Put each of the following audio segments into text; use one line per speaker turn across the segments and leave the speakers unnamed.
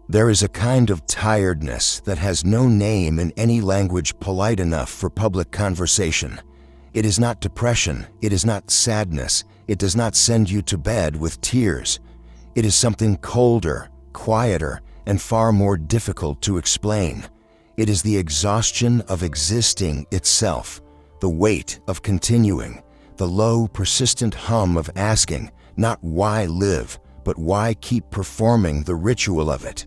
There is a kind of tiredness that has no name in any language polite enough for public conversation. It is not depression, it is not sadness, it does not send you to bed with tears. It is something colder, quieter, and far more difficult to explain. It is the exhaustion of existing itself, the weight of continuing, the low, persistent hum of asking, not why live, but why keep performing the ritual of it.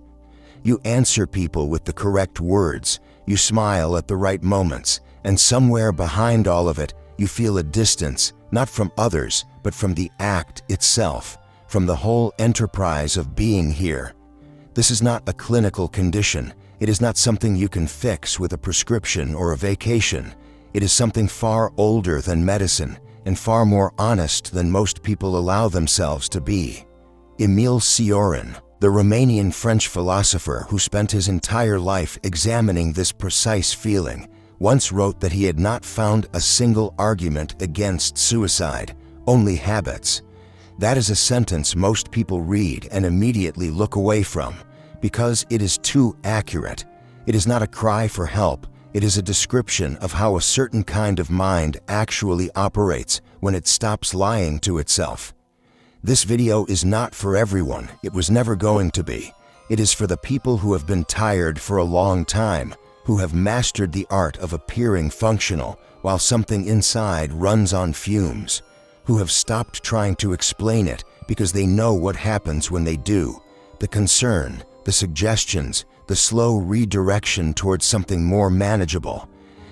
You answer people with the correct words, you smile at the right moments, and somewhere behind all of it, you feel a distance, not from others, but from the act itself, from the whole enterprise of being here. This is not a clinical condition. It is not something you can fix with a prescription or a vacation. It is something far older than medicine and far more honest than most people allow themselves to be. Emil Cioran, the Romanian French philosopher who spent his entire life examining this precise feeling, once wrote that he had not found a single argument against suicide, only habits. That is a sentence most people read and immediately look away from, because it is too accurate. It is not a cry for help, it is a description of how a certain kind of mind actually operates when it stops lying to itself. This video is not for everyone, it was never going to be. It is for the people who have been tired for a long time, who have mastered the art of appearing functional while something inside runs on fumes, who have stopped trying to explain it because they know what happens when they do. The concern, the suggestions, the slow redirection towards something more manageable.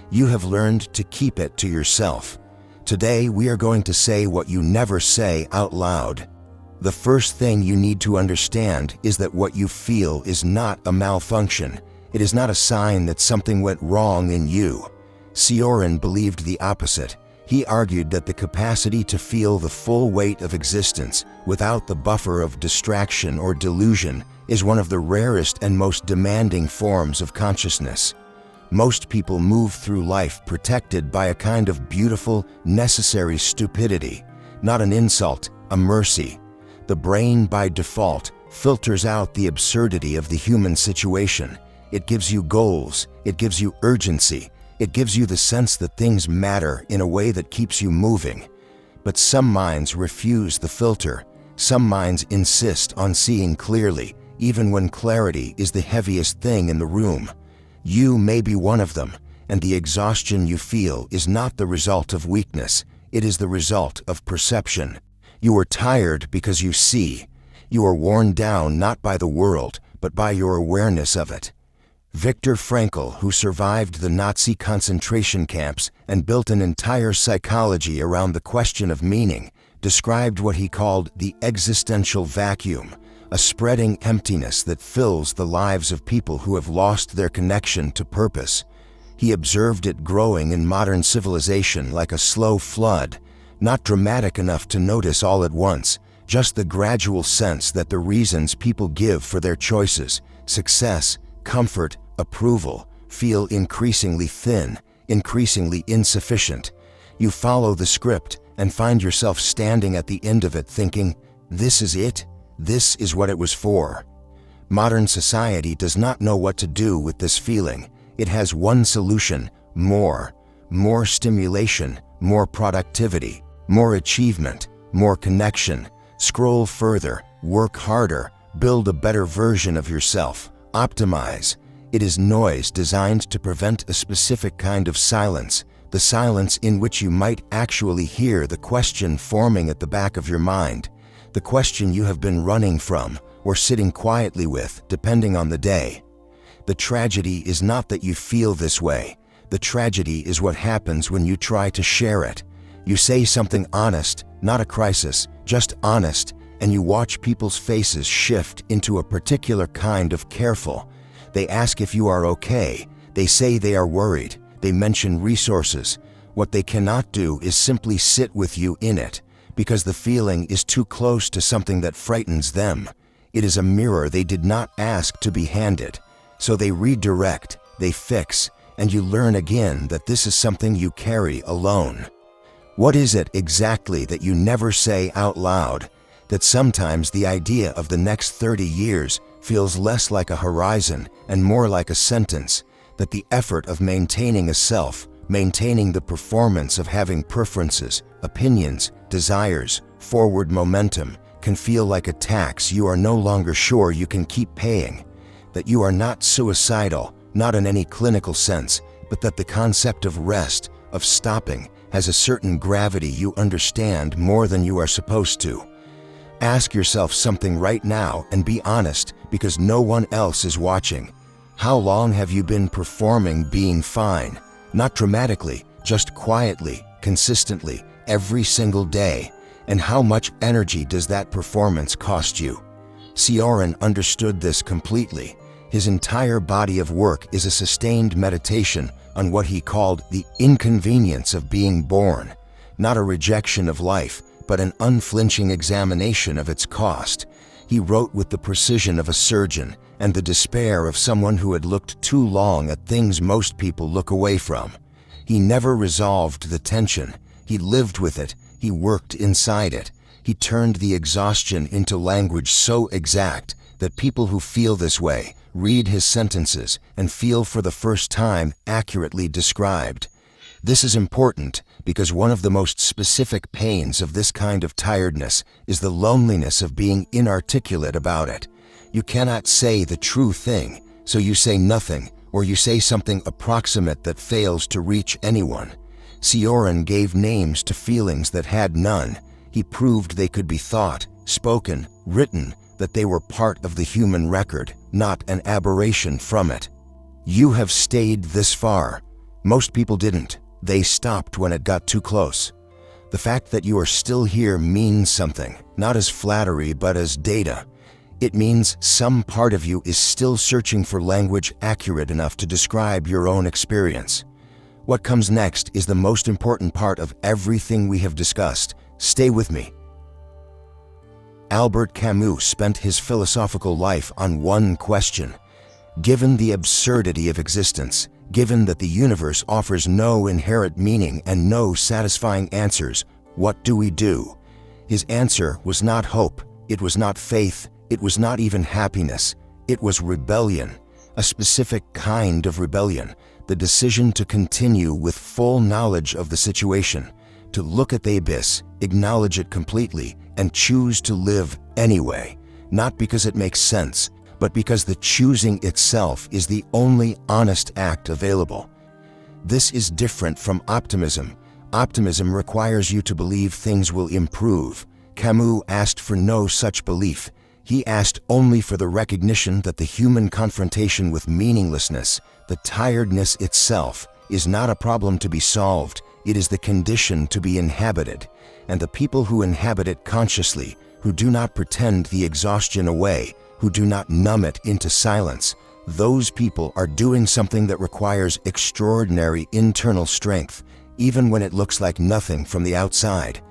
You have learned to keep it to yourself. Today we are going to say what you never say out loud. The first thing you need to understand is that what you feel is not a malfunction. It is not a sign that something went wrong in you. Cioran believed the opposite. He argued that the capacity to feel the full weight of existence without the buffer of distraction or delusion is one of the rarest and most demanding forms of consciousness. Most people move through life protected by a kind of beautiful, necessary stupidity, not an insult, a mercy. The brain, by default, filters out the absurdity of the human situation. It gives you goals, it gives you urgency, it gives you the sense that things matter in a way that keeps you moving. But some minds refuse the filter. Some minds insist on seeing clearly, even when clarity is the heaviest thing in the room. You may be one of them, and the exhaustion you feel is not the result of weakness, it is the result of perception. You are tired because you see. You are worn down not by the world, but by your awareness of it. Viktor Frankl, who survived the Nazi concentration camps and built an entire psychology around the question of meaning, described what he called the existential vacuum, a spreading emptiness that fills the lives of people who have lost their connection to purpose. He observed it growing in modern civilization like a slow flood, not dramatic enough to notice all at once, just the gradual sense that the reasons people give for their choices, success, comfort, approval, feel increasingly thin, increasingly insufficient. You follow the script and find yourself standing at the end of it thinking, this is it? This is what it was for. Modern society does not know what to do with this feeling. It has one solution: more. More stimulation, more productivity, more achievement, more connection. Scroll further, work harder, build a better version of yourself, optimize. It is noise designed to prevent a specific kind of silence, the silence in which you might actually hear the question forming at the back of your mind, the question you have been running from or sitting quietly with, depending on the day. The tragedy is not that you feel this way. The tragedy is what happens when you try to share it. You say something honest, not a crisis, just honest, and you watch people's faces shift into a particular kind of careful. They ask if you are okay. They say they are worried. They mention resources. What they cannot do is simply sit with you in it, because the feeling is too close to something that frightens them. It is a mirror they did not ask to be handed. So they redirect, they fix, and you learn again that this is something you carry alone. What is it exactly that you never say out loud? That sometimes the idea of the next 30 years feels less like a horizon and more like a sentence, that the effort of maintaining a self, maintaining the performance of having preferences, opinions, desires, forward momentum, can feel like a tax you are no longer sure you can keep paying. That you are not suicidal, not in any clinical sense, but that the concept of rest, of stopping, has a certain gravity you understand more than you are supposed to. Ask yourself something right now and be honest, because no one else is watching. How long have you been performing being fine? Not dramatically, just quietly, consistently, every single day. And how much energy does that performance cost you? Cioran understood this completely. His entire body of work is a sustained meditation on what he called the inconvenience of being born, not a rejection of life, but an unflinching examination of its cost. He wrote with the precision of a surgeon and the despair of someone who had looked too long at things most people look away from. He never resolved the tension. He lived with it. He worked inside it. He turned the exhaustion into language so exact that people who feel this way read his sentences and feel for the first time accurately described. This is important because one of the most specific pains of this kind of tiredness is the loneliness of being inarticulate about it. You cannot say the true thing, so you say nothing, or you say something approximate that fails to reach anyone. Cioran gave names to feelings that had none. He proved they could be thought, spoken, written, that they were part of the human record, not an aberration from it. You have stayed this far. Most people didn't. They stopped when it got too close. The fact that you are still here means something, not as flattery but as data. It means some part of you is still searching for language accurate enough to describe your own experience. What comes next is the most important part of everything we have discussed. Stay with me. Albert Camus spent his philosophical life on one question. Given the absurdity of existence, given that the universe offers no inherent meaning and no satisfying answers, what do we do? His answer was not hope, it was not faith, it was not even happiness, it was rebellion, a specific kind of rebellion, the decision to continue with full knowledge of the situation, to look at the abyss, acknowledge it completely, and choose to live anyway, not because it makes sense, but because the choosing itself is the only honest act available. This is different from optimism. Optimism requires you to believe things will improve. Camus asked for no such belief. He asked only for the recognition that the human confrontation with meaninglessness, the tiredness itself, is not a problem to be solved. It is the condition to be inhabited. And the people who inhabit it consciously, who do not pretend the exhaustion away, who do not numb it into silence, those people are doing something that requires extraordinary internal strength, even when it looks like nothing from the outside.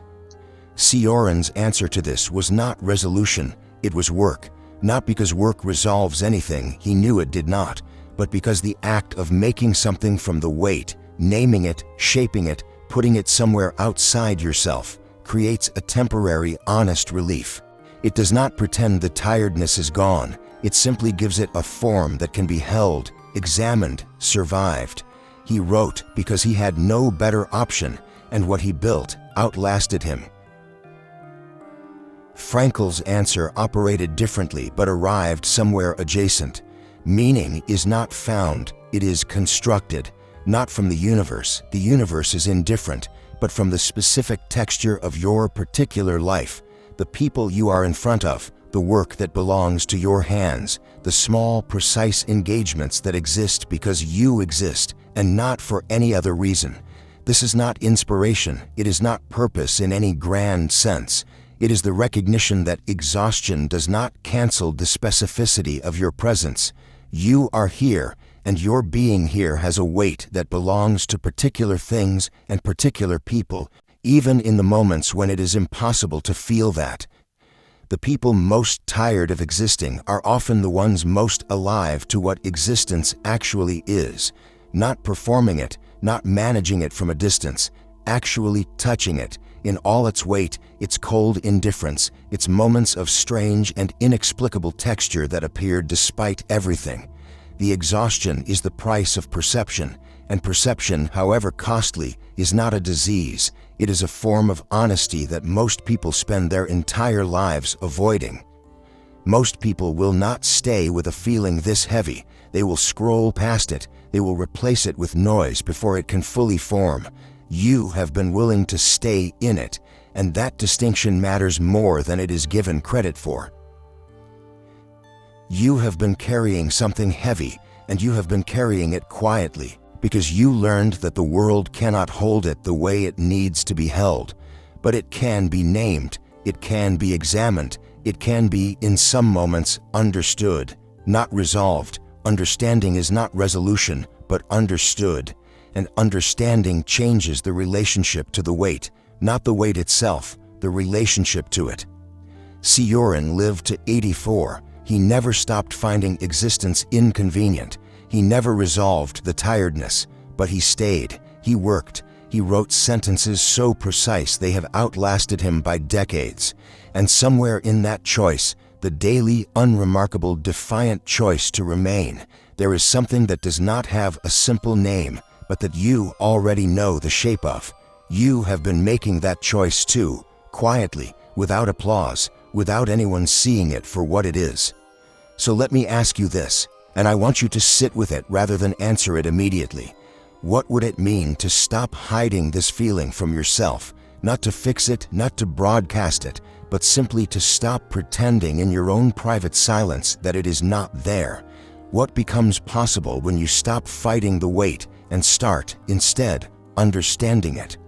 Cioran's answer to this was not resolution, it was work. Not because work resolves anything, he knew it did not, but because the act of making something from the weight, naming it, shaping it, putting it somewhere outside yourself, creates a temporary, honest relief. It does not pretend the tiredness is gone. It simply gives it a form that can be held, examined, survived. He wrote because he had no better option, and what he built outlasted him. Frankl's answer operated differently but arrived somewhere adjacent. Meaning is not found, it is constructed, not from the universe is indifferent, but from the specific texture of your particular life, the people you are in front of, the work that belongs to your hands, the small, precise engagements that exist because you exist and not for any other reason. This is not inspiration, it is not purpose in any grand sense. It is the recognition that exhaustion does not cancel the specificity of your presence. You are here, and your being here has a weight that belongs to particular things and particular people, even in the moments when it is impossible to feel that. The people most tired of existing are often the ones most alive to what existence actually is, not performing it, not managing it from a distance, actually touching it. in all its weight, its cold indifference, its moments of strange and inexplicable texture that appeared despite everything. The exhaustion is the price of perception, and perception, however costly, is not a disease. It is a form of honesty that most people spend their entire lives avoiding. Most people will not stay with a feeling this heavy. They will scroll past it. They will replace it with noise before it can fully form. You have been willing to stay in it, and that distinction matters more than it is given credit for. You have been carrying something heavy, and you have been carrying it quietly, because you learned that the world cannot hold it the way it needs to be held. But it can be named, it can be examined, it can be, in some moments, understood, not resolved. Understanding is not resolution, but understood. And understanding changes the relationship to the weight, not the weight itself, the relationship to it. Cioran lived to 84. He never stopped finding existence inconvenient. He never resolved the tiredness, but he stayed. He worked. He wrote sentences so precise they have outlasted him by decades. And somewhere in that choice, the daily, unremarkable, defiant choice to remain, there is something that does not have a simple name, but that you already know the shape of. You have been making that choice too, quietly, without applause, without anyone seeing it for what it is. So let me ask you this, and I want you to sit with it rather than answer it immediately. What would it mean to stop hiding this feeling from yourself? Not to fix it, not to broadcast it, but simply to stop pretending in your own private silence that it is not there. What becomes possible when you stop fighting the weight and start, instead, understanding it?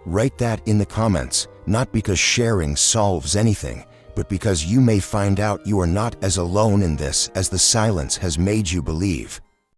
Write that in the comments, not because sharing solves anything, but because you may find out you are not as alone in this as the silence has made you believe.